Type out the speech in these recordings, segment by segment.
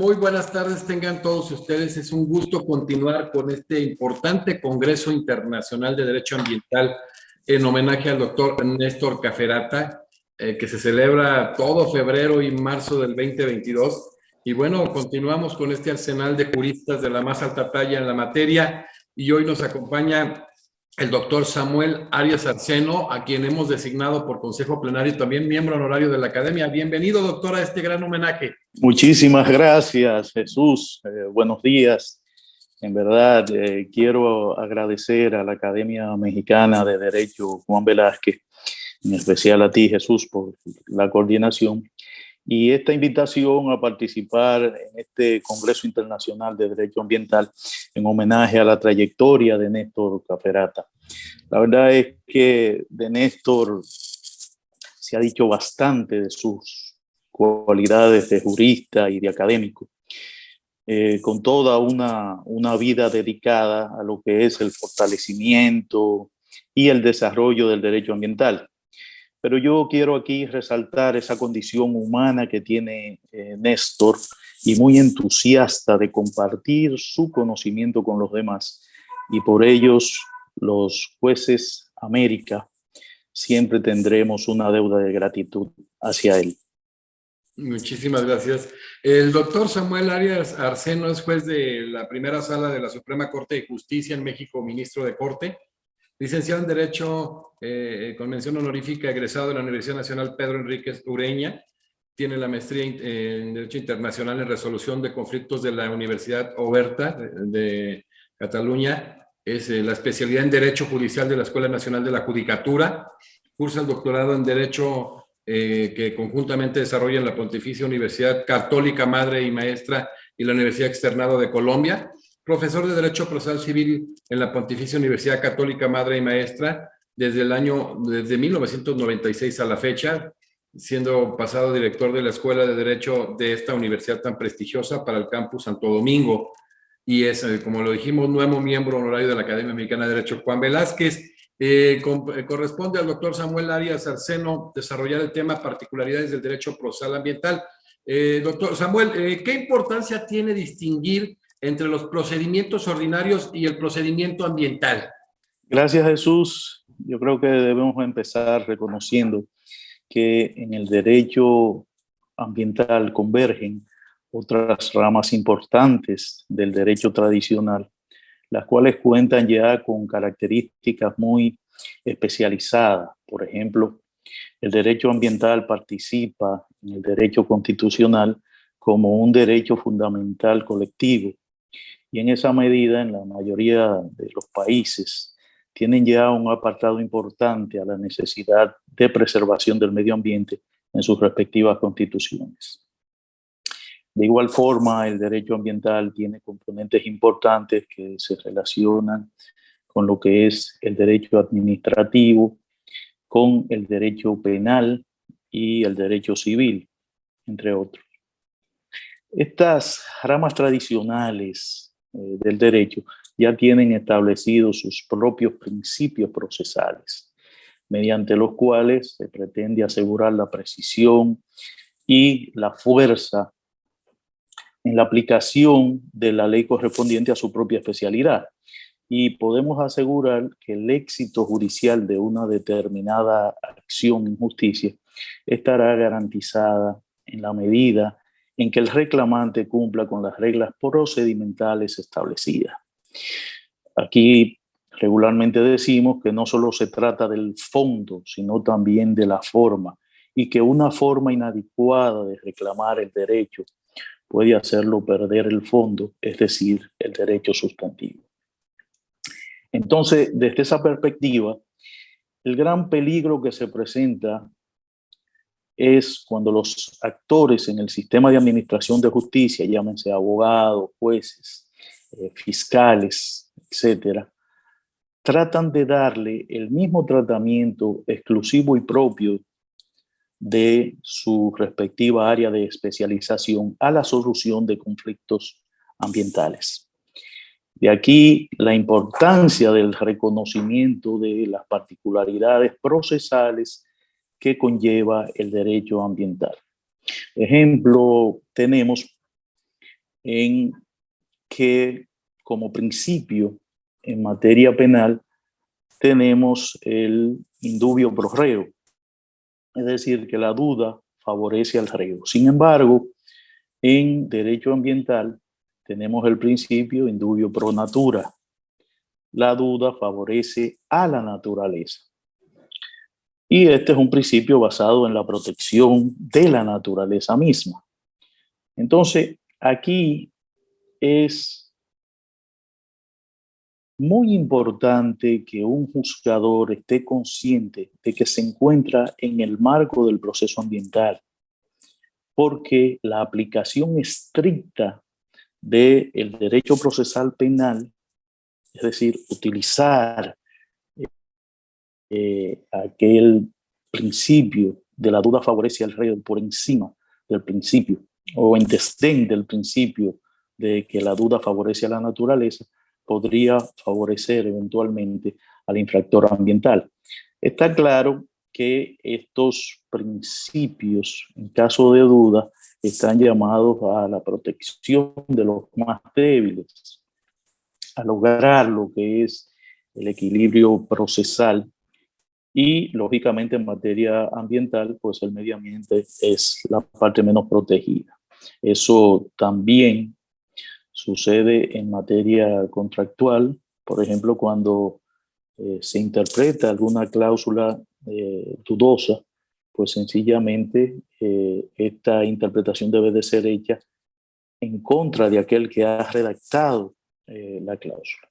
Muy buenas tardes, tengan todos ustedes. Es un gusto continuar con este importante Congreso Internacional de Derecho Ambiental en homenaje al doctor Néstor Caferata, que se celebra todo febrero y marzo del 2022. Y bueno, continuamos con este arsenal de juristas de la más alta talla en la materia. Y hoy nos acompaña el doctor Samuel Arias Arseno, a quien hemos designado por Consejo Plenario, también miembro honorario de la Academia. Bienvenido, doctor, a este gran homenaje. Muchísimas gracias, Jesús. Buenos días. En verdad, quiero agradecer a la Academia Mexicana de Derecho, Juan Velázquez, en especial a ti, Jesús, por la coordinación y esta invitación a participar en este Congreso Internacional de Derecho Ambiental en homenaje a la trayectoria de Néstor Caferata. La verdad es que de Néstor se ha dicho bastante de sus cualidades de jurista y de académico, con toda una vida dedicada a lo que es el fortalecimiento y el desarrollo del derecho ambiental. Pero yo quiero aquí resaltar esa condición humana que tiene Néstor y muy entusiasta de compartir su conocimiento con los demás. Y por ellos, los jueces América, siempre tendremos una deuda de gratitud hacia él. Muchísimas gracias. El doctor Samuel Arias Arseno es juez de la primera sala de la Suprema Corte de Justicia en México, ministro de Corte, licenciado en Derecho con mención honorífica, egresado de la Universidad Nacional Pedro Enríquez Ureña, tiene la maestría en Derecho Internacional en Resolución de Conflictos de la Universidad Oberta de Cataluña, es la especialidad en Derecho Judicial de la Escuela Nacional de la Judicatura, cursa el doctorado en Derecho que conjuntamente desarrollan la Pontificia Universidad Católica Madre y Maestra y la Universidad Externado de Colombia, profesor de Derecho Procesal Civil en la Pontificia Universidad Católica Madre y Maestra desde 1996 a la fecha, siendo pasado director de la Escuela de Derecho de esta universidad tan prestigiosa para el campus Santo Domingo. Y es, como lo dijimos, nuevo miembro honorario de la Academia Mexicana de Derecho. Juan Velázquez, corresponde al doctor Samuel Arias Arseno desarrollar el tema particularidades del derecho procesal ambiental. Doctor Samuel, ¿qué importancia tiene distinguir entre los procedimientos ordinarios y el procedimiento ambiental? Gracias, Jesús. Yo creo que debemos empezar reconociendo que en el derecho ambiental convergen otras ramas importantes del derecho tradicional, las cuales cuentan ya con características muy especializadas. Por ejemplo, el derecho ambiental participa en el derecho constitucional como un derecho fundamental colectivo, y en esa medida, en la mayoría de los países, tienen ya un apartado importante a la necesidad de preservación del medio ambiente en sus respectivas constituciones. De igual forma, el derecho ambiental tiene componentes importantes que se relacionan con lo que es el derecho administrativo, con el derecho penal y el derecho civil, entre otros. Estas ramas tradicionales del derecho ya tienen establecidos sus propios principios procesales, mediante los cuales se pretende asegurar la precisión y la fuerza en la aplicación de la ley correspondiente a su propia especialidad. Y podemos asegurar que el éxito judicial de una determinada acción en justicia estará garantizada en la medida en que el reclamante cumpla con las reglas procedimentales establecidas. Aquí regularmente decimos que no solo se trata del fondo, sino también de la forma, y que una forma inadecuada de reclamar el derecho puede hacerlo perder el fondo, es decir, el derecho sustantivo. Entonces, desde esa perspectiva, el gran peligro que se presenta es cuando los actores en el sistema de administración de justicia, llámense abogados, jueces, fiscales, etcétera, tratan de darle el mismo tratamiento exclusivo y propio de su respectiva área de especialización a la solución de conflictos ambientales. De aquí la importancia del reconocimiento de las particularidades procesales que conlleva el derecho ambiental. Ejemplo, tenemos en que como principio en materia penal tenemos el indubio pro reo, es decir, que la duda favorece al reo. Sin embargo, en derecho ambiental tenemos el principio indubio pro natura. La duda favorece a la naturaleza. Y este es un principio basado en la protección de la naturaleza misma. Entonces, aquí es muy importante que un juzgador esté consciente de que se encuentra en el marco del proceso ambiental, porque la aplicación estricta del derecho procesal penal, es decir, utilizar aquel principio de la duda favorece al reo por encima del principio o en desdén del principio de que la duda favorece a la naturaleza, podría favorecer eventualmente al infractor ambiental. Está claro que estos principios, en caso de duda, están llamados a la protección de los más débiles, a lograr lo que es el equilibrio procesal y, lógicamente, en materia ambiental, pues el medio ambiente es la parte menos protegida. Eso también sucede en materia contractual, por ejemplo, cuando se interpreta alguna cláusula dudosa, pues sencillamente esta interpretación debe de ser hecha en contra de aquel que ha redactado la cláusula.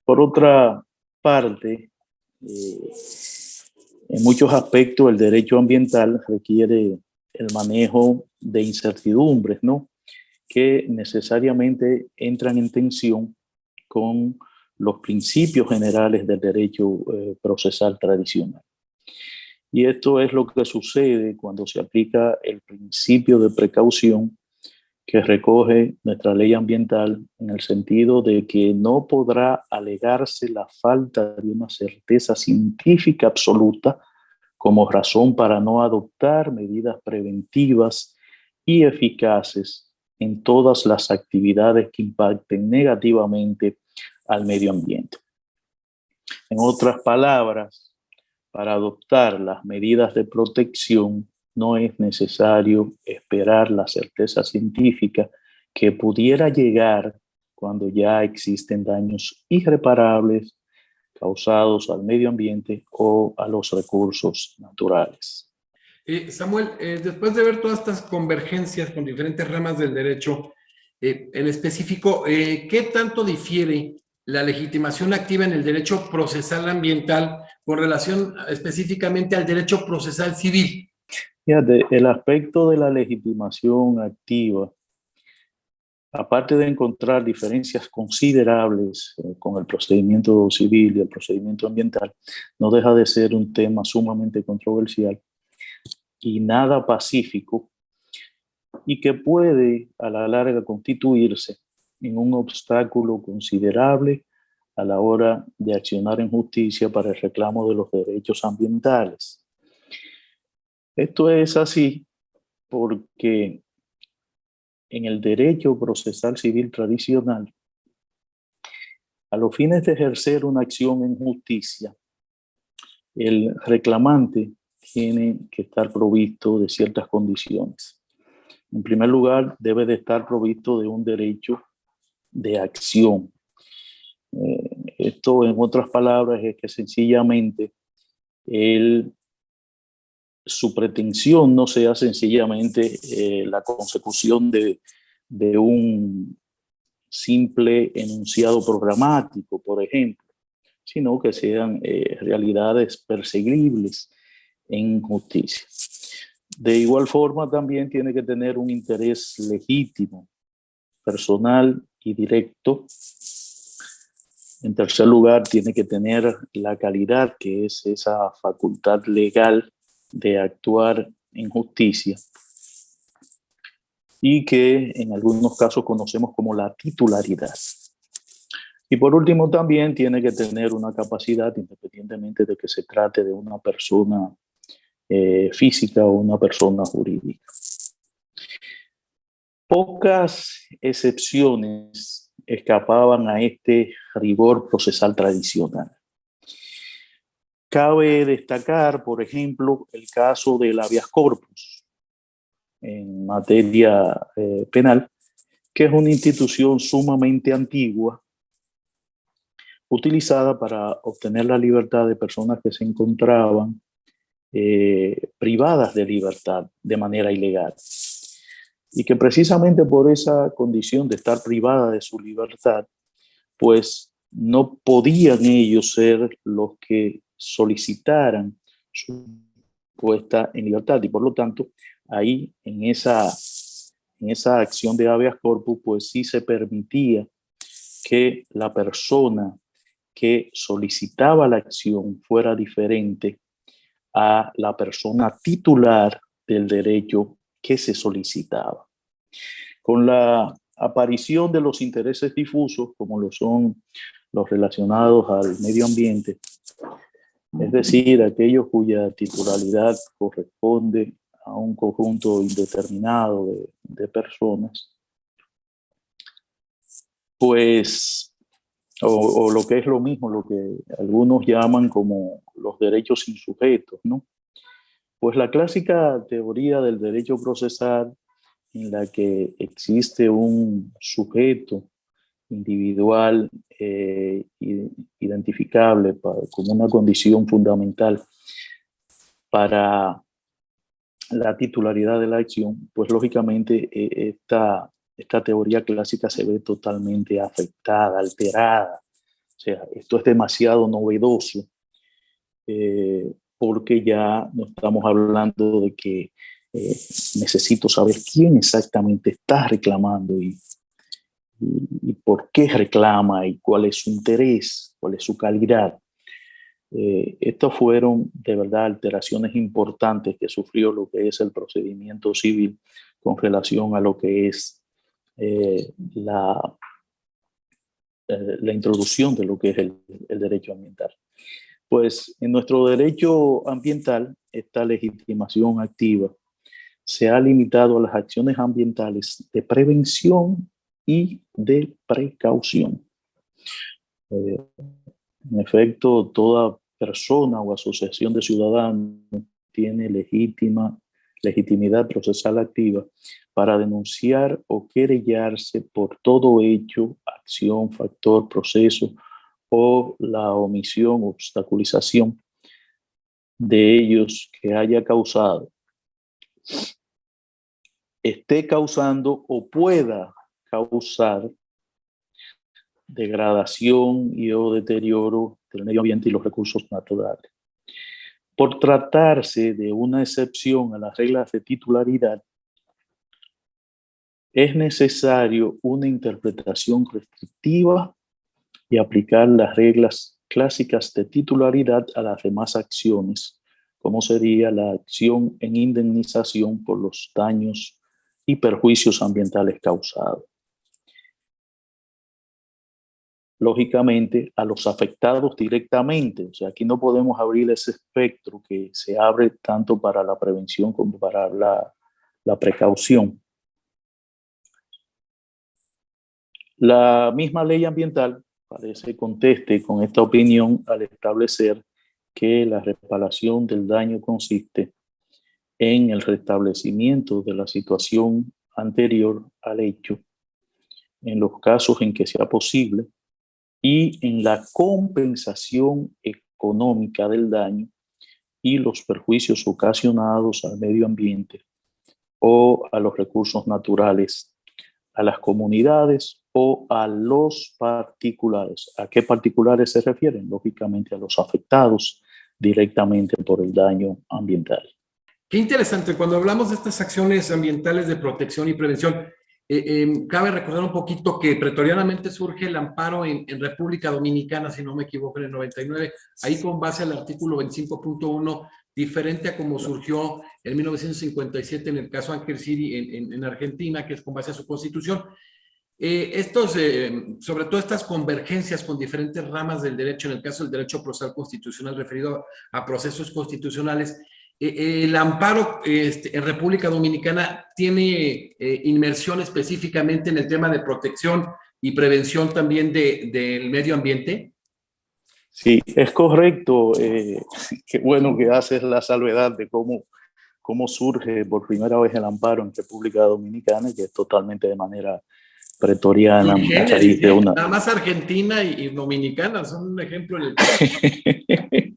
Por otra parte, en muchos aspectos el derecho ambiental requiere el manejo de incertidumbres, ¿no?, que necesariamente entran en tensión con los principios generales del derecho procesal tradicional. Y esto es lo que sucede cuando se aplica el principio de precaución que recoge nuestra ley ambiental, en el sentido de que no podrá alegarse la falta de una certeza científica absoluta como razón para no adoptar medidas preventivas y eficaces en todas las actividades que impacten negativamente al medio ambiente. En otras palabras, para adoptar las medidas de protección no es necesario esperar la certeza científica que pudiera llegar cuando ya existen daños irreparables causados al medio ambiente o a los recursos naturales. Samuel, después de ver todas estas convergencias con diferentes ramas del derecho, en específico, ¿qué tanto difiere la legitimación activa en el derecho procesal ambiental con relación específicamente al derecho procesal civil? Fíjate, el aspecto de la legitimación activa, aparte de encontrar diferencias considerables con el procedimiento civil y el procedimiento ambiental, no deja de ser un tema sumamente controversial y nada pacífico, y que puede a la larga constituirse en un obstáculo considerable a la hora de accionar en justicia para el reclamo de los derechos ambientales. Esto es así porque en el derecho procesal civil tradicional, a los fines de ejercer una acción en justicia, el reclamante tiene que estar provisto de ciertas condiciones. En primer lugar, debe de estar provisto de un derecho de acción. Esto, en otras palabras, es que sencillamente su pretensión no sea sencillamente la consecución de un simple enunciado programático, por ejemplo, sino que sean realidades perseguibles en justicia. De igual forma, también tiene que tener un interés legítimo, personal y directo. En tercer lugar, tiene que tener la calidad, que es esa facultad legal de actuar en justicia, y que en algunos casos conocemos como la titularidad. Y por último, también tiene que tener una capacidad, independientemente de que se trate de una persona física o una persona jurídica. Pocas excepciones escapaban a este rigor procesal tradicional. Cabe destacar, por ejemplo, el caso del habeas corpus en materia penal, que es una institución sumamente antigua, utilizada para obtener la libertad de personas que se encontraban privadas de libertad de manera ilegal. Y que precisamente por esa condición de estar privada de su libertad, pues no podían ellos ser los que solicitaran su puesta en libertad. Y por lo tanto, ahí en esa acción de habeas corpus, pues sí se permitía que la persona que solicitaba la acción fuera diferente a la persona titular del derecho que se solicitaba. Con la aparición de los intereses difusos, como lo son los relacionados al medio ambiente, es decir, aquellos cuya titularidad corresponde a un conjunto indeterminado de personas, pues, o lo que es lo mismo, lo que algunos llaman como los derechos insujetos, ¿no? Pues la clásica teoría del derecho procesal, en la que existe un sujeto individual identificable como una condición fundamental para la titularidad de la acción, pues lógicamente esta teoría clásica se ve totalmente afectada, alterada. O sea, esto es demasiado novedoso porque ya no estamos hablando de que necesito saber quién exactamente está reclamando y por qué reclama y cuál es su interés, cuál es su calidad. Estas fueron de verdad alteraciones importantes que sufrió lo que es el procedimiento civil con relación a lo que es la introducción de lo que es el derecho ambiental. Pues en nuestro derecho ambiental, esta legitimación activa se ha limitado a las acciones ambientales de prevención y de precaución. En efecto, toda persona o asociación de ciudadanos tiene legitimidad procesal activa para denunciar o querellarse por todo hecho, acción, factor, proceso o la omisión o obstaculización de ellos que haya causado, esté causando o pueda causar degradación y o deterioro del medio ambiente y los recursos naturales. Por tratarse de una excepción a las reglas de titularidad, es necesario una interpretación restrictiva y aplicar las reglas clásicas de titularidad a las demás acciones, como sería la acción en indemnización por los daños y perjuicios ambientales causados. Lógicamente, a los afectados directamente. O sea, aquí no podemos abrir ese espectro que se abre tanto para la prevención como para la precaución. La misma ley ambiental parece conteste con esta opinión al establecer que la reparación del daño consiste en el restablecimiento de la situación anterior al hecho, en los casos en que sea posible, y en la compensación económica del daño y los perjuicios ocasionados al medio ambiente o a los recursos naturales, a las comunidades o a los particulares. ¿A qué particulares se refieren? Lógicamente a los afectados directamente por el daño ambiental. Qué interesante, cuando hablamos de estas acciones ambientales de protección y prevención, cabe recordar un poquito que pretorianamente surge el amparo en República Dominicana, si no me equivoco, en el 99, ahí con base al artículo 25.1, diferente a como surgió en 1957 en el caso Anker City en Argentina, que es con base a su constitución. Sobre todo estas convergencias con diferentes ramas del derecho, en el caso del derecho procesal constitucional referido a procesos constitucionales, el amparo en República Dominicana tiene inmersión específicamente en el tema de protección y prevención también del medio ambiente. Sí, es correcto. Qué bueno que haces la salvedad de cómo surge por primera vez el amparo en República Dominicana, que es totalmente de manera pretoriana, Sui a raíz generis, de una... nada más Argentina y Dominicana son un ejemplo en el tema.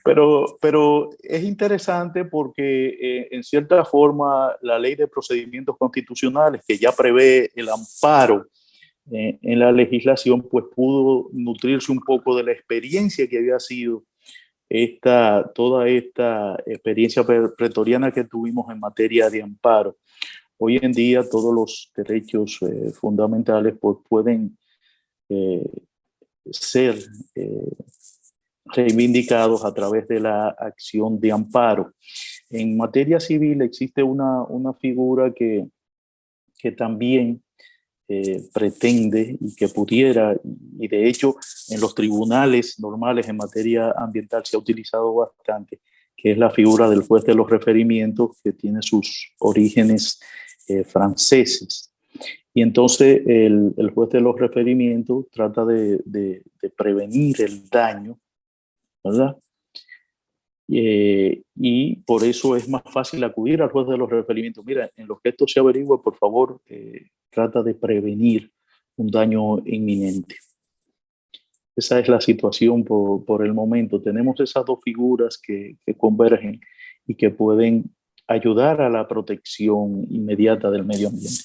Pero es interesante porque en cierta forma la ley de procedimientos constitucionales que ya prevé el amparo en la legislación, pues pudo nutrirse un poco de la experiencia que había sido toda esta experiencia pretoriana que tuvimos en materia de amparo. Hoy en día todos los derechos fundamentales pues, pueden ser reivindicados a través de la acción de amparo. En materia civil existe una figura que también pretende y que pudiera, y de hecho en los tribunales normales en materia ambiental se ha utilizado bastante, que es la figura del juez de los referimientos, que tiene sus orígenes franceses. Y entonces el juez de los referimientos trata de prevenir el daño, ¿verdad? Y por eso es más fácil acudir al juez de los referimientos. Mira, en lo que esto se averigua, por favor, trata de prevenir un daño inminente. Esa es la situación por el momento. Tenemos esas dos figuras que convergen y que pueden ayudar a la protección inmediata del medio ambiente.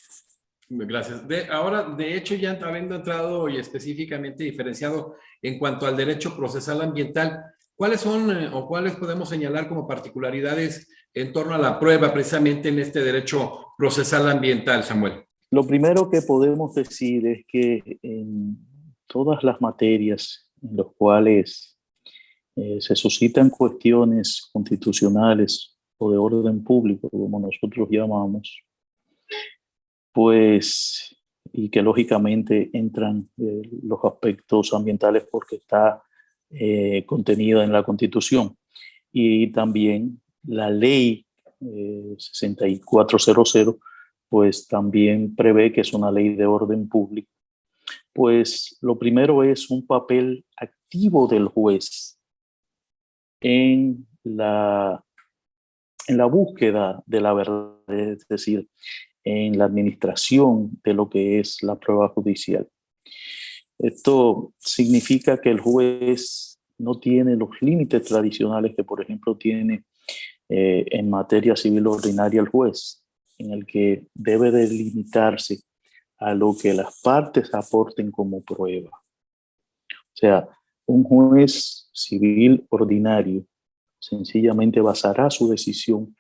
Gracias. Ahora, de hecho, ya habiendo entrado y específicamente diferenciado en cuanto al derecho procesal ambiental, ¿cuáles son o cuáles podemos señalar como particularidades en torno a la prueba precisamente en este derecho procesal ambiental, Samuel? Lo primero que podemos decir es que en todas las materias en las cuales se suscitan cuestiones constitucionales o de orden público, como nosotros llamamos, pues, y que lógicamente entran los aspectos ambientales porque está contenida en la Constitución. Y también la ley 6400, pues también prevé que es una ley de orden público. Pues lo primero es un papel activo del juez en la búsqueda de la verdad, es decir, en la administración de lo que es la prueba judicial. Esto significa que el juez no tiene los límites tradicionales que, por ejemplo, tiene en materia civil ordinaria el juez, en el que debe de limitarse a lo que las partes aporten como prueba. O sea, un juez civil ordinario sencillamente basará su decisión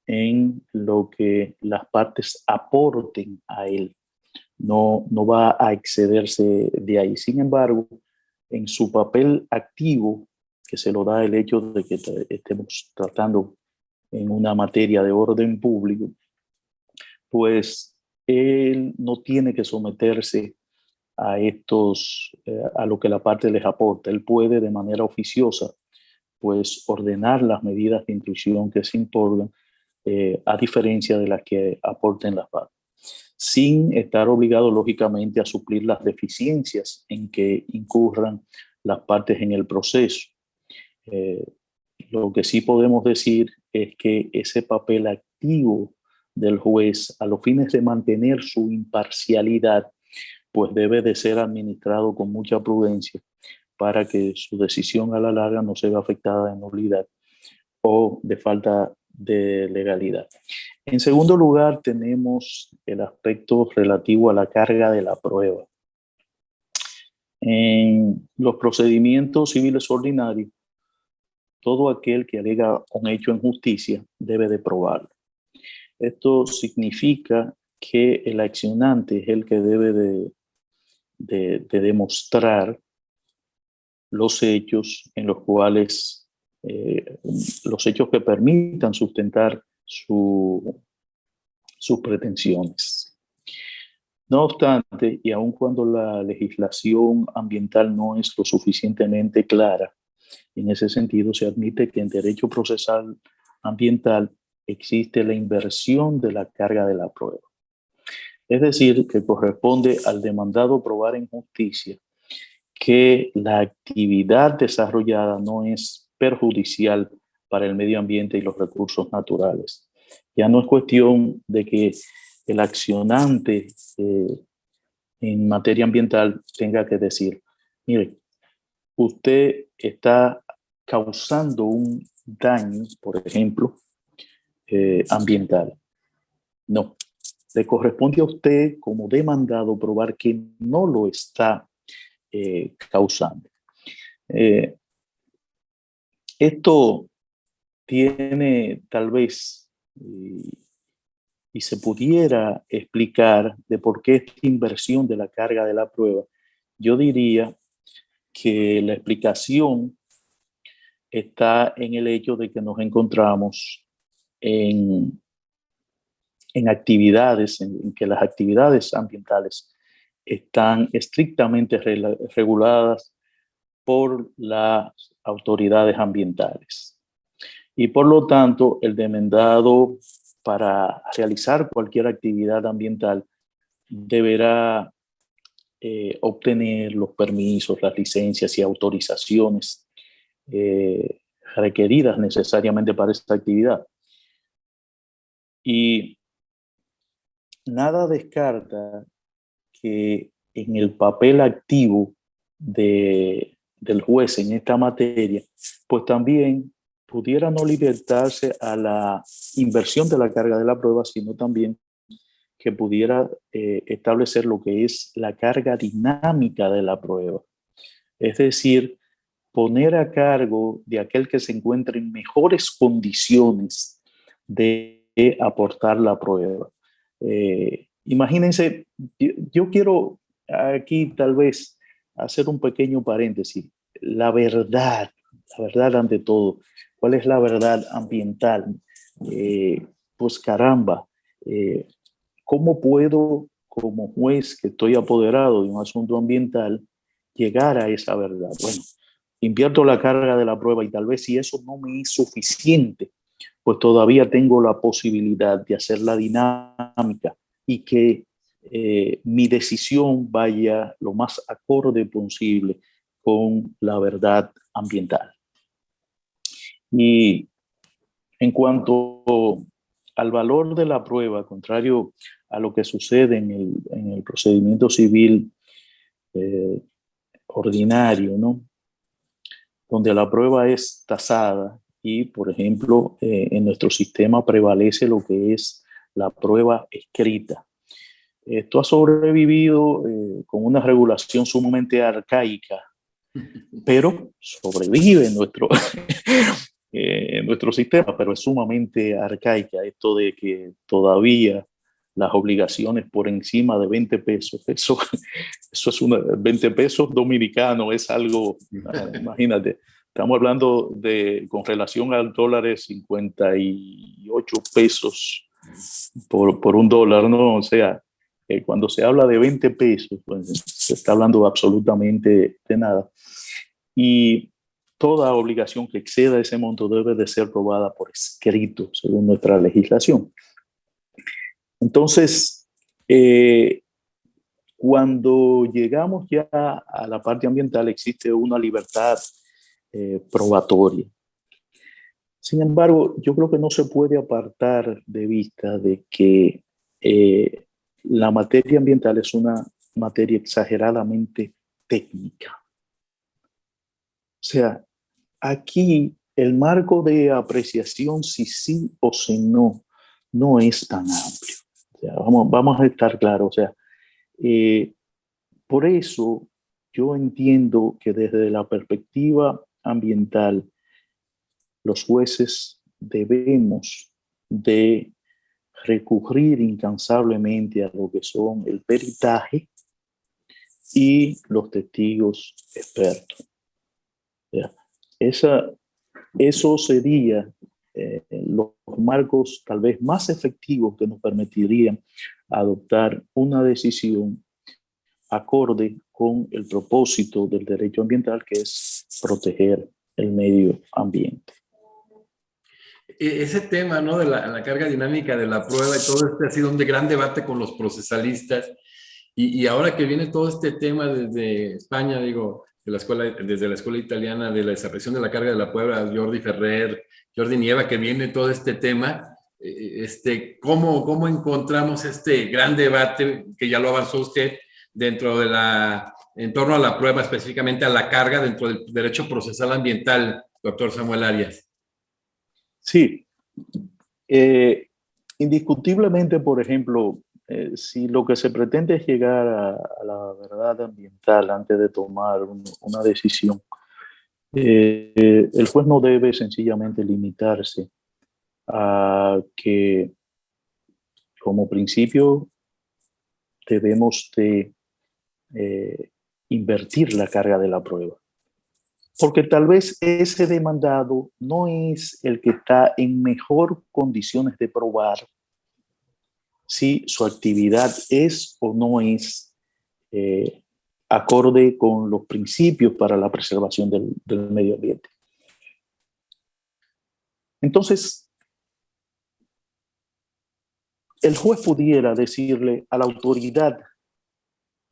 en lo que las partes aporten a él. No va a excederse de ahí. Sin embargo, en su papel activo, que se lo da el hecho de que estemos tratando en una materia de orden público, pues él no tiene que someterse a a lo que la parte les aporta. Él puede de manera oficiosa, pues ordenar las medidas de inclusión que se impongan, a diferencia de las que aporten las partes, sin estar obligado lógicamente a suplir las deficiencias en que incurran las partes en el proceso. Lo que sí podemos decir es que ese papel activo del juez a los fines de mantener su imparcialidad, pues debe de ser administrado con mucha prudencia para que su decisión a la larga no se vea afectada de nulidad o de falta de legalidad. En segundo lugar, tenemos el aspecto relativo a la carga de la prueba. En los procedimientos civiles ordinarios, todo aquel que alega un hecho en justicia debe de probarlo. Esto significa que el accionante es el que debe de demostrar los hechos en los cuales, los hechos que permitan sustentar sus pretensiones. No obstante, y aun cuando la legislación ambiental no es lo suficientemente clara, en ese sentido se admite que en derecho procesal ambiental existe la inversión de la carga de la prueba. Es decir, que corresponde al demandado probar en justicia que la actividad desarrollada no es perjudicial para el medio ambiente y los recursos naturales. Ya no es cuestión de que el accionante en materia ambiental tenga que decir, mire, usted está causando un daño, por ejemplo, ambiental. No, le corresponde a usted como demandado probar que no lo está causando. Esto tiene tal vez, y se pudiera explicar de por qué esta inversión de la carga de la prueba, yo diría que la explicación está en el hecho de que nos encontramos en actividades, en que las actividades ambientales están estrictamente reguladas por las autoridades ambientales. Y por lo tanto, el demandado para realizar cualquier actividad ambiental deberá obtener los permisos, las licencias y autorizaciones requeridas necesariamente para esta actividad. Y nada descarta que en el papel activo del juez en esta materia, pues también pudiera no limitarse a la inversión de la carga de la prueba, sino también que pudiera establecer lo que es la carga dinámica de la prueba. Es decir, poner a cargo de aquel que se encuentre en mejores condiciones de aportar la prueba. Imagínense, yo quiero aquí tal vez hacer un pequeño paréntesis. La verdad ante todo. ¿Cuál es la verdad ambiental? Pues caramba, ¿cómo puedo, como juez que estoy apoderado de un asunto ambiental, llegar a esa verdad? Bueno, invierto la carga de la prueba y tal vez si eso no me es suficiente, pues todavía tengo la posibilidad de hacer la dinámica y que mi decisión vaya lo más acorde posible con la verdad ambiental. Y en cuanto al valor de la prueba, contrario a lo que sucede en el procedimiento civil ordinario, ¿no? Donde la prueba es tasada y, por ejemplo, en nuestro sistema prevalece lo que es la prueba escrita. Esto ha sobrevivido con una regulación sumamente arcaica, pero sobrevive en nuestro sistema, pero es sumamente arcaica esto de que todavía las obligaciones por encima de 20 pesos, eso es 20 pesos dominicanos, es algo, imagínate, estamos hablando con relación al dólar de 58 pesos por un dólar, ¿no? O sea, cuando se habla de 20 pesos, pues se está hablando absolutamente de nada. Y toda obligación que exceda ese monto debe de ser probada por escrito, según nuestra legislación. Entonces, cuando llegamos ya a la parte ambiental, existe una libertad probatoria. Sin embargo, yo creo que no se puede apartar de vista de que la materia ambiental es una materia exageradamente técnica. O sea, aquí el marco de apreciación si sí o si no es tan amplio. O sea, vamos a estar claros. O sea, por eso yo entiendo que desde la perspectiva ambiental, los jueces debemos de recurrir incansablemente a lo que son el peritaje y los testigos expertos. Eso sería los marcos tal vez más efectivos que nos permitirían adoptar una decisión acorde con el propósito del derecho ambiental, que es proteger el medio ambiente. Ese tema, ¿no? De la carga dinámica de la prueba y todo este ha sido un gran debate con los procesalistas. Y ahora que viene todo este tema desde España, digo, desde la escuela italiana de la desaparición de la carga de la prueba, Jordi Ferrer, Jordi Nieva, que viene todo este tema, ¿cómo encontramos este gran debate que ya lo avanzó usted dentro de en torno a la prueba, específicamente a la carga dentro del derecho procesal ambiental, doctor Samuel Arias? Sí, eh, indiscutiblemente, por ejemplo, si lo que se pretende es llegar a la verdad ambiental antes de tomar una decisión, el juez no debe sencillamente limitarse a que como principio debemos de eh, invertir la carga de la prueba. Porque tal vez ese demandado no es el que está en mejor condiciones de probar si su actividad es o no es eh, acorde con los principios para la preservación del medio ambiente. Entonces, el juez pudiera decirle a la autoridad,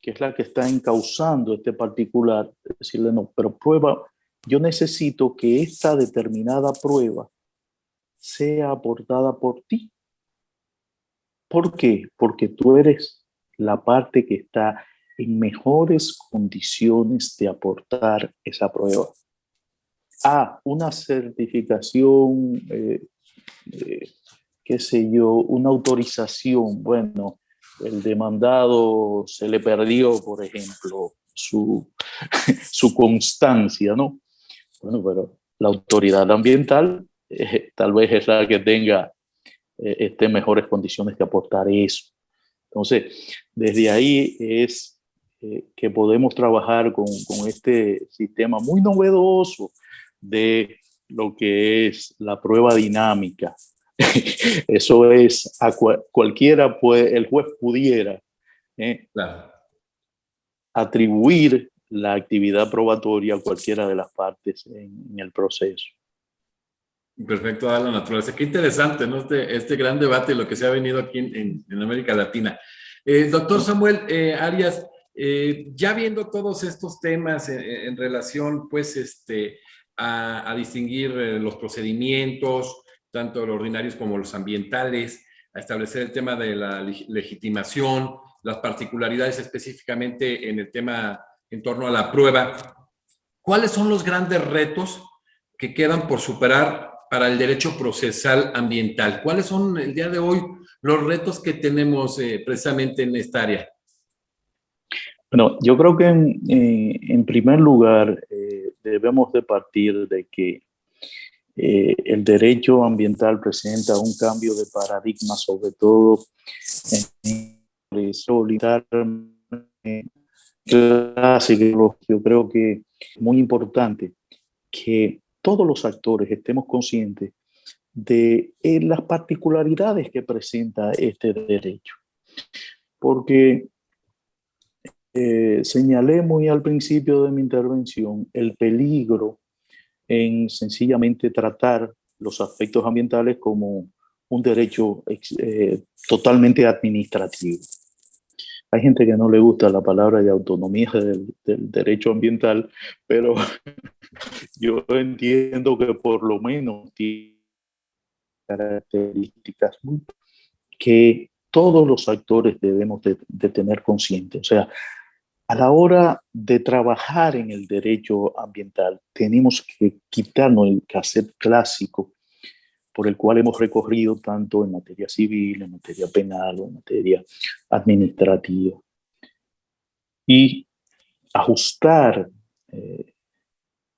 que es la que está encauzando este particular, decirle, no, pero prueba, yo necesito que esta determinada prueba sea aportada por ti. ¿Por qué? Porque tú eres la parte que está en mejores condiciones de aportar esa prueba. Una certificación, qué sé yo, una autorización. Bueno, el demandado se le perdió, por ejemplo, su constancia, ¿no? Bueno, pero la autoridad ambiental tal vez es la que tenga esté en mejores condiciones de aportar eso. Entonces, desde ahí es que podemos trabajar con este sistema muy novedoso de lo que es la prueba dinámica. Eso es, cualquiera puede, el juez pudiera Claro. atribuir la actividad probatoria a cualquiera de las partes en el proceso. Perfecto, a la naturaleza. Qué interesante, ¿no? Este gran debate y lo que se ha venido aquí en América Latina. Doctor Samuel Arias, ya viendo todos estos temas en relación, pues, a distinguir los procedimientos, tanto los ordinarios como los ambientales, a establecer el tema de la legitimación, las particularidades específicamente en el tema en torno a la prueba, ¿cuáles son los grandes retos que quedan por superar para el derecho procesal ambiental? ¿Cuáles son el día de hoy los retos que tenemos precisamente en esta área? Bueno, yo creo que en primer lugar debemos de partir de que el derecho ambiental presenta un cambio de paradigma, sobre todo en solicitar clásicos. Yo creo que es muy importante que todos los actores estemos conscientes de las particularidades que presenta este derecho. Porque señalé muy al principio de mi intervención el peligro en sencillamente tratar los aspectos ambientales como un derecho totalmente administrativo. Hay gente que no le gusta la palabra de autonomía del derecho ambiental, pero yo entiendo que por lo menos tiene características que todos los actores debemos de tener consciente. O sea, a la hora de trabajar en el derecho ambiental, tenemos que quitarnos el cassette clásico por el cual hemos recorrido tanto en materia civil, en materia penal o en materia administrativa, y ajustar,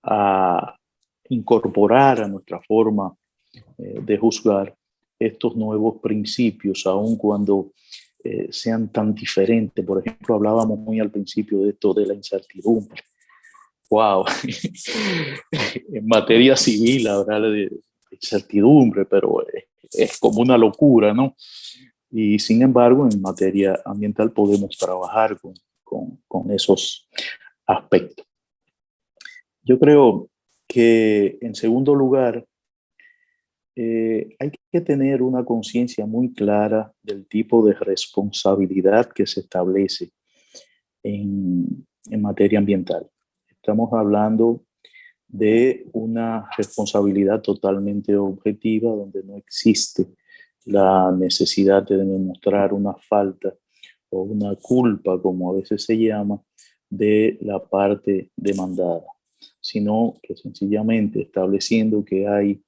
a incorporar a nuestra forma de juzgar estos nuevos principios, aun cuando sean tan diferentes. Por ejemplo, hablábamos muy al principio de esto de la incertidumbre. Wow, en materia civil hablar de incertidumbre, pero es como una locura, ¿no? Y sin embargo, en materia ambiental podemos trabajar con esos aspectos. Yo creo que, en segundo lugar, hay que tener una conciencia muy clara del tipo de responsabilidad que se establece en materia ambiental. Estamos hablando de una responsabilidad totalmente objetiva donde no existe la necesidad de demostrar una falta o una culpa, como a veces se llama, de la parte demandada, sino que sencillamente estableciendo que hay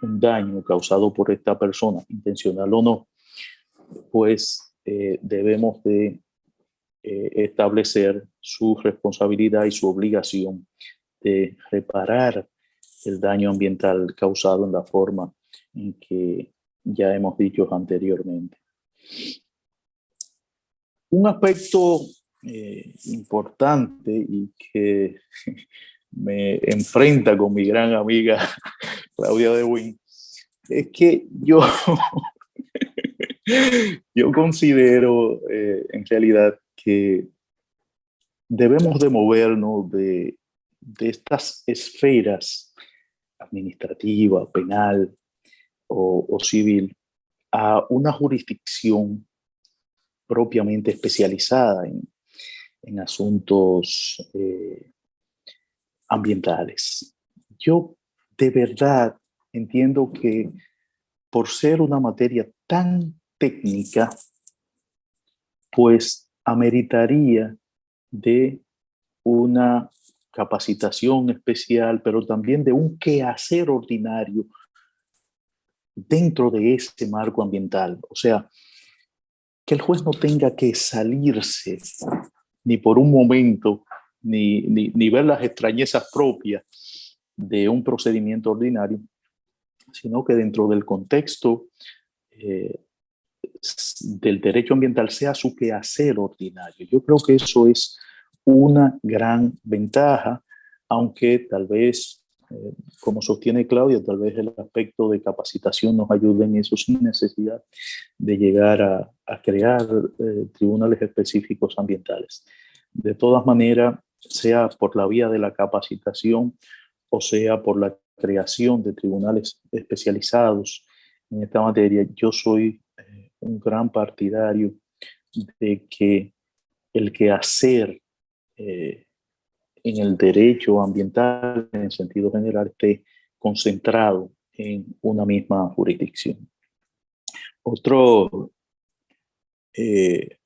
un daño causado por esta persona, intencional o no, pues debemos de establecer su responsabilidad y su obligación de reparar el daño ambiental causado en la forma en que ya hemos dicho anteriormente. Un aspecto importante y que me enfrenta con mi gran amiga Claudia de Win es que yo considero en realidad que debemos de movernos de estas esferas administrativa, penal o civil a una jurisdicción propiamente especializada en asuntos ambientales. Yo de verdad entiendo que por ser una materia tan técnica, pues ameritaría de una capacitación especial, pero también de un quehacer ordinario dentro de ese marco ambiental. O sea, que el juez no tenga que salirse ni por un momento, ni ver las extrañezas propias de un procedimiento ordinario, sino que dentro del contexto del derecho ambiental sea su quehacer ordinario. Yo creo que eso es una gran ventaja, aunque tal vez, como sostiene Claudia, tal vez el aspecto de capacitación nos ayude en eso sin necesidad de llegar a crear tribunales específicos ambientales. De todas maneras, sea por la vía de la capacitación o sea por la creación de tribunales especializados en esta materia, yo soy un gran partidario de que el quehacer en el derecho ambiental, en el sentido general, esté concentrado en una misma jurisdicción. Otro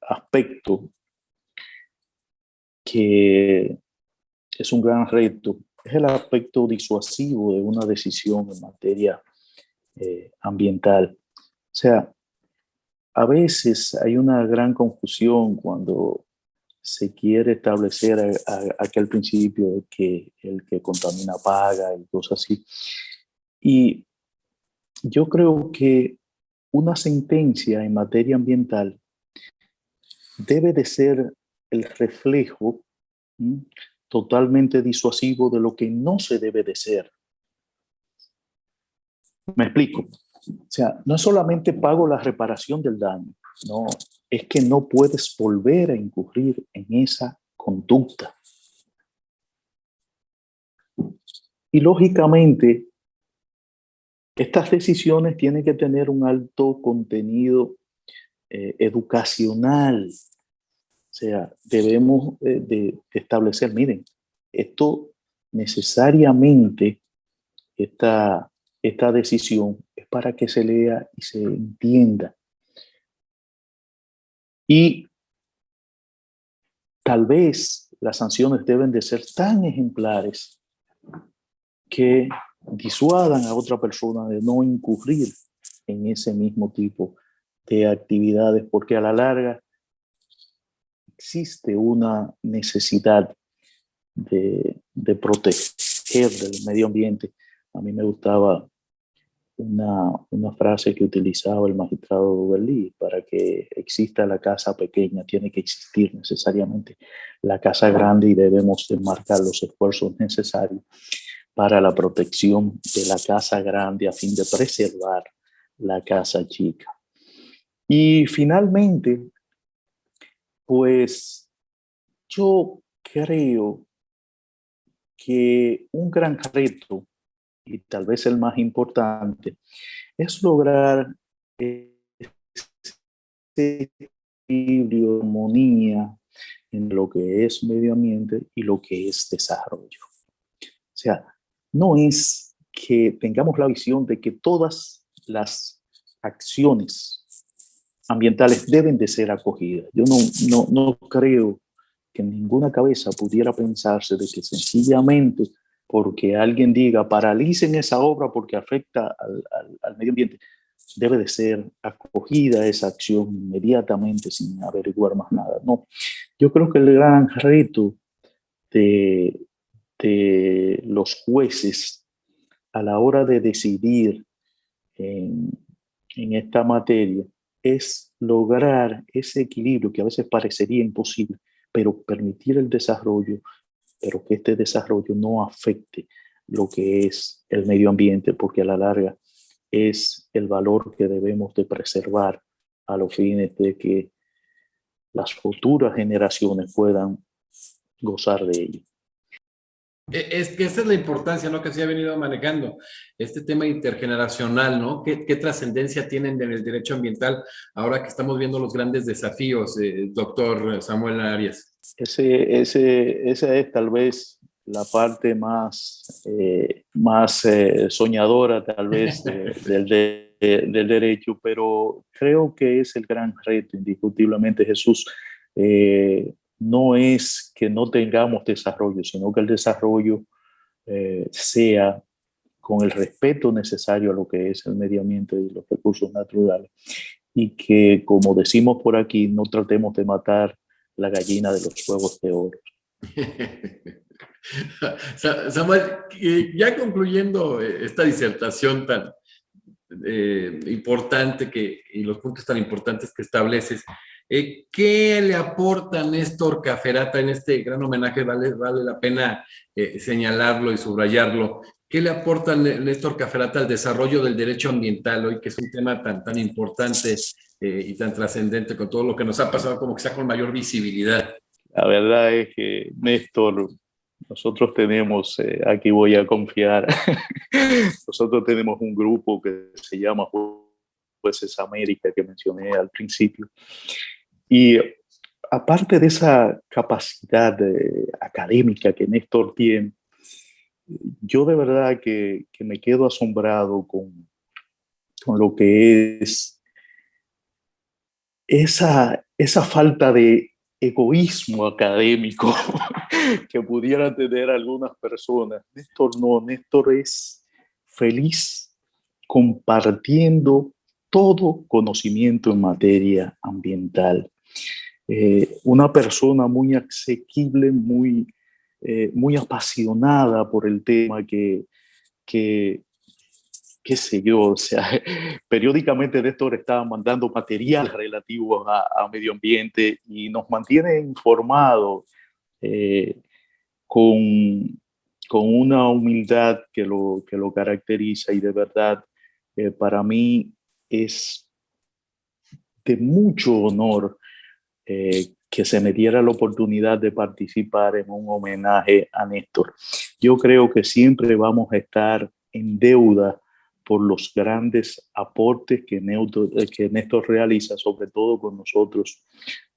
aspecto que es un gran reto es el aspecto disuasivo de una decisión en materia ambiental. O sea, a veces hay una gran confusión cuando se quiere establecer aquel principio de que el que contamina paga y cosas así. Y yo creo que una sentencia en materia ambiental debe de ser el reflejo totalmente disuasivo de lo que no se debe de ser. Me explico. O sea, no es solamente pago la reparación del daño, no, es que no puedes volver a incurrir en esa conducta. Y lógicamente, estas decisiones tienen que tener un alto contenido educacional. O sea, debemos de establecer, miren, esto necesariamente, esta decisión es para que se lea y se entienda. Y tal vez las sanciones deben de ser tan ejemplares que disuadan a otra persona de no incurrir en ese mismo tipo de actividades, porque a la larga existe una necesidad de proteger del medio ambiente. A mí me gustaba una frase que utilizaba el magistrado Berlí: para que exista la casa pequeña tiene que existir necesariamente la casa grande, y debemos enmarcar los esfuerzos necesarios para la protección de la casa grande a fin de preservar la casa chica. Y finalmente, pues yo creo que un gran reto y tal vez el más importante, es lograr ese equilibrio, armonía en lo que es medio ambiente y lo que es desarrollo. O sea, no es que tengamos la visión de que todas las acciones ambientales deben de ser acogidas. Yo no creo que en ninguna cabeza pudiera pensarse de que sencillamente porque alguien diga paralicen esa obra porque afecta al medio ambiente, debe de ser acogida esa acción inmediatamente sin averiguar más nada. No, yo creo que el gran reto de, de los jueces a la hora de decidir en, en esta materia es lograr ese equilibrio que a veces parecería imposible, pero permitir el desarrollo, pero que este desarrollo no afecte lo que es el medio ambiente, porque a la larga es el valor que debemos de preservar a los fines de que las futuras generaciones puedan gozar de ello. Es que esa es la importancia, ¿no? Que se ha venido manejando, este tema intergeneracional, ¿no? ¿Qué trascendencia tienen en el derecho ambiental ahora que estamos viendo los grandes desafíos, doctor Samuel Arias? Esa es tal vez la parte más soñadora tal vez del derecho, pero creo que es el gran reto, indiscutiblemente, Jesús. No es que no tengamos desarrollo, sino que el desarrollo sea con el respeto necesario a lo que es el medio ambiente y los recursos naturales. Y que, como decimos por aquí, no tratemos de matar la gallina de los huevos de oro. Samuel, ya concluyendo esta disertación tan importante y los puntos tan importantes que estableces, ¿qué le aporta Néstor Caferata en este gran homenaje? Vale la pena señalarlo y subrayarlo. ¿Qué le aporta Néstor Caferata al desarrollo del derecho ambiental hoy, que es un tema tan importante y tan trascendente con todo lo que nos ha pasado, como que sea con mayor visibilidad? La verdad es que, Néstor, nosotros tenemos, aquí voy a confiar, nosotros tenemos un grupo que se llama Jueces América, que mencioné al principio. Y aparte de esa capacidad académica que Néstor tiene, yo de verdad que me quedo asombrado con lo que es esa falta de egoísmo académico que pudieran tener algunas personas. Néstor no, Néstor es feliz compartiendo todo conocimiento en materia ambiental. Una persona muy asequible, muy apasionada por el tema que qué sé yo, o sea, periódicamente Néstor está mandando material relativo a medio ambiente y nos mantiene informados eh, con, con una humildad que lo caracteriza y de verdad para mí es de mucho honor que se me diera la oportunidad de participar en un homenaje a Néstor. Yo creo que siempre vamos a estar en deuda por los grandes aportes que Néstor realiza, sobre todo con nosotros,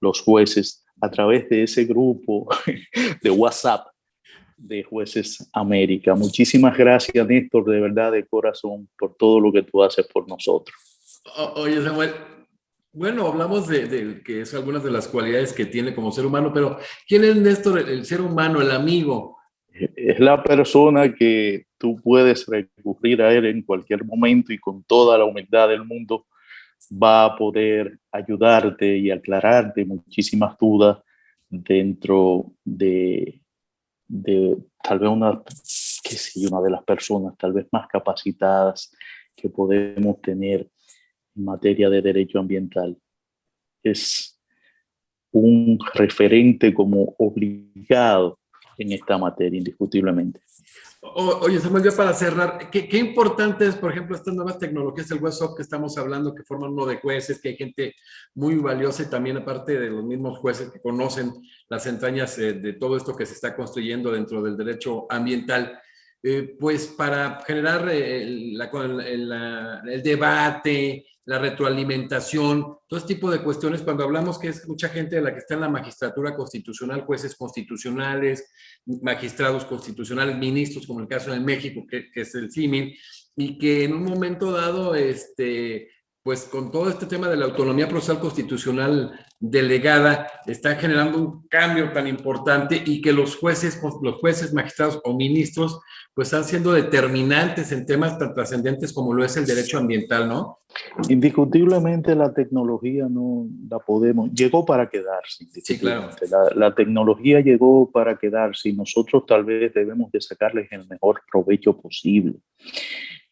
los jueces, a través de ese grupo de WhatsApp de Jueces América. Muchísimas gracias, Néstor, de verdad, de corazón, por todo lo que tú haces por nosotros. Oye, Samuel, bueno, hablamos de que es algunas de las cualidades que tiene como ser humano, pero ¿quién es Néstor, el ser humano, el amigo? Es la persona que tú puedes recurrir a él en cualquier momento y con toda la humildad del mundo va a poder ayudarte y aclararte muchísimas dudas dentro de tal vez una de las personas tal vez más capacitadas que podemos tener en materia de derecho ambiental. Es un referente como obligado en esta materia, indiscutiblemente. Oye, Samuel, ya para cerrar, ¿qué importante es, por ejemplo, estas nuevas tecnologías, el WhatsApp que estamos hablando, que forman uno de jueces, que hay gente muy valiosa y también aparte de los mismos jueces que conocen las entrañas de todo esto que se está construyendo dentro del derecho ambiental? pues para generar el debate, la retroalimentación, todo este tipo de cuestiones, cuando hablamos que es mucha gente de la que está en la magistratura constitucional, jueces constitucionales, magistrados constitucionales, ministros, como el caso de México, que es el símil, y que en un momento dado, pues con todo este tema de la autonomía procesal constitucional delegada, está generando un cambio tan importante y que los jueces, magistrados o ministros, pues están siendo determinantes en temas tan trascendentes como lo es el derecho ambiental, ¿no? Indiscutiblemente la tecnología no la podemos, llegó para quedarse. Sí, claro. La tecnología llegó para quedarse y nosotros tal vez debemos de sacarles el mejor provecho posible.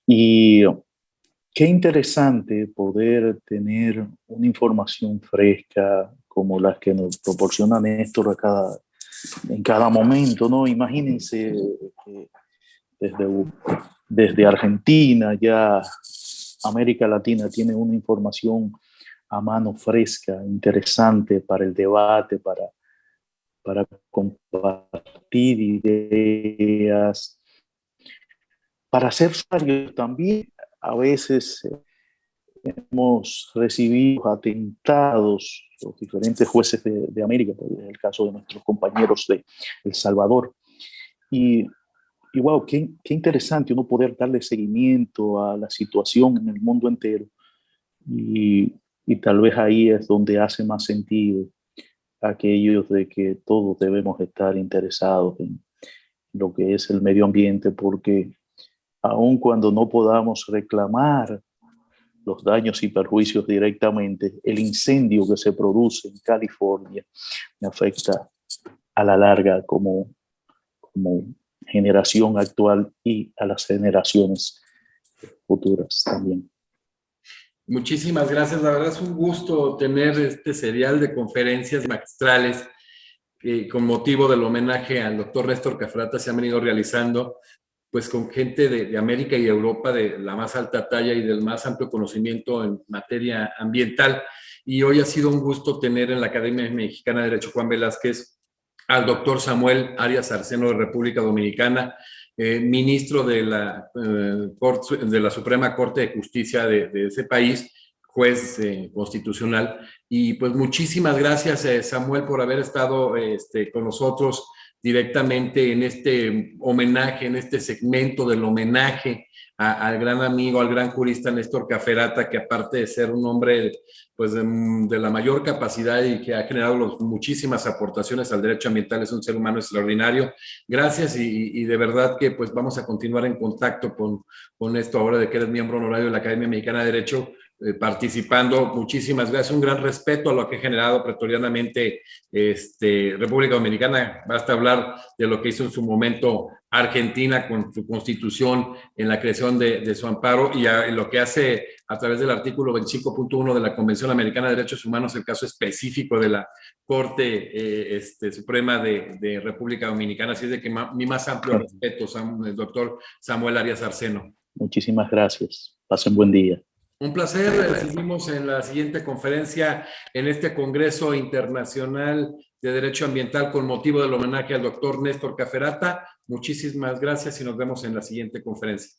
Y qué interesante poder tener una información fresca como la que nos proporciona Néstor en cada momento, ¿no? Imagínense desde Argentina, ya América Latina tiene una información a mano fresca, interesante para el debate, para compartir ideas, para ser serios también. A veces hemos recibido atentados los diferentes jueces de América, en el caso de nuestros compañeros de El Salvador. Y wow, qué interesante uno poder darle seguimiento a la situación en el mundo entero. Y tal vez ahí es donde hace más sentido aquellos de que todos debemos estar interesados en lo que es el medio ambiente, porque aun cuando no podamos reclamar los daños y perjuicios directamente, el incendio que se produce en California me afecta a la larga como generación actual y a las generaciones futuras también. Muchísimas gracias. La verdad es un gusto tener este serial de conferencias magistrales que con motivo del homenaje al doctor Néstor Cafferata se han venido realizando pues con gente de América y Europa de la más alta talla y del más amplio conocimiento en materia ambiental. Y hoy ha sido un gusto tener en la Academia Mexicana de Derecho Juan Velázquez al doctor Samuel Arias Arceno de República Dominicana, ministro de la Suprema Corte de Justicia de ese país, juez constitucional. Y pues muchísimas gracias, Samuel, por haber estado con nosotros directamente en este homenaje, en este segmento del homenaje al gran amigo, al gran jurista Néstor Cafferata, que aparte de ser un hombre pues de la mayor capacidad y que ha generado muchísimas aportaciones al derecho ambiental, es un ser humano extraordinario. Gracias y de verdad que pues vamos a continuar en contacto con esto ahora de que eres miembro honorario de la Academia Mexicana de Derecho, participando. Muchísimas gracias, un gran respeto a lo que ha generado pretorianamente República Dominicana. Basta hablar de lo que hizo en su momento Argentina con su constitución en la creación de su amparo y lo que hace a través del artículo 25.1 de la Convención Americana de Derechos Humanos, el caso específico de la Corte Suprema de República Dominicana. Así es de que mi más amplio respeto, el doctor Samuel Arias Arceno. Muchísimas gracias. Pasen buen día. Un placer. Seguimos en la siguiente conferencia en este Congreso Internacional de Derecho Ambiental con motivo del homenaje al doctor Néstor Cafferata. Muchísimas gracias y nos vemos en la siguiente conferencia.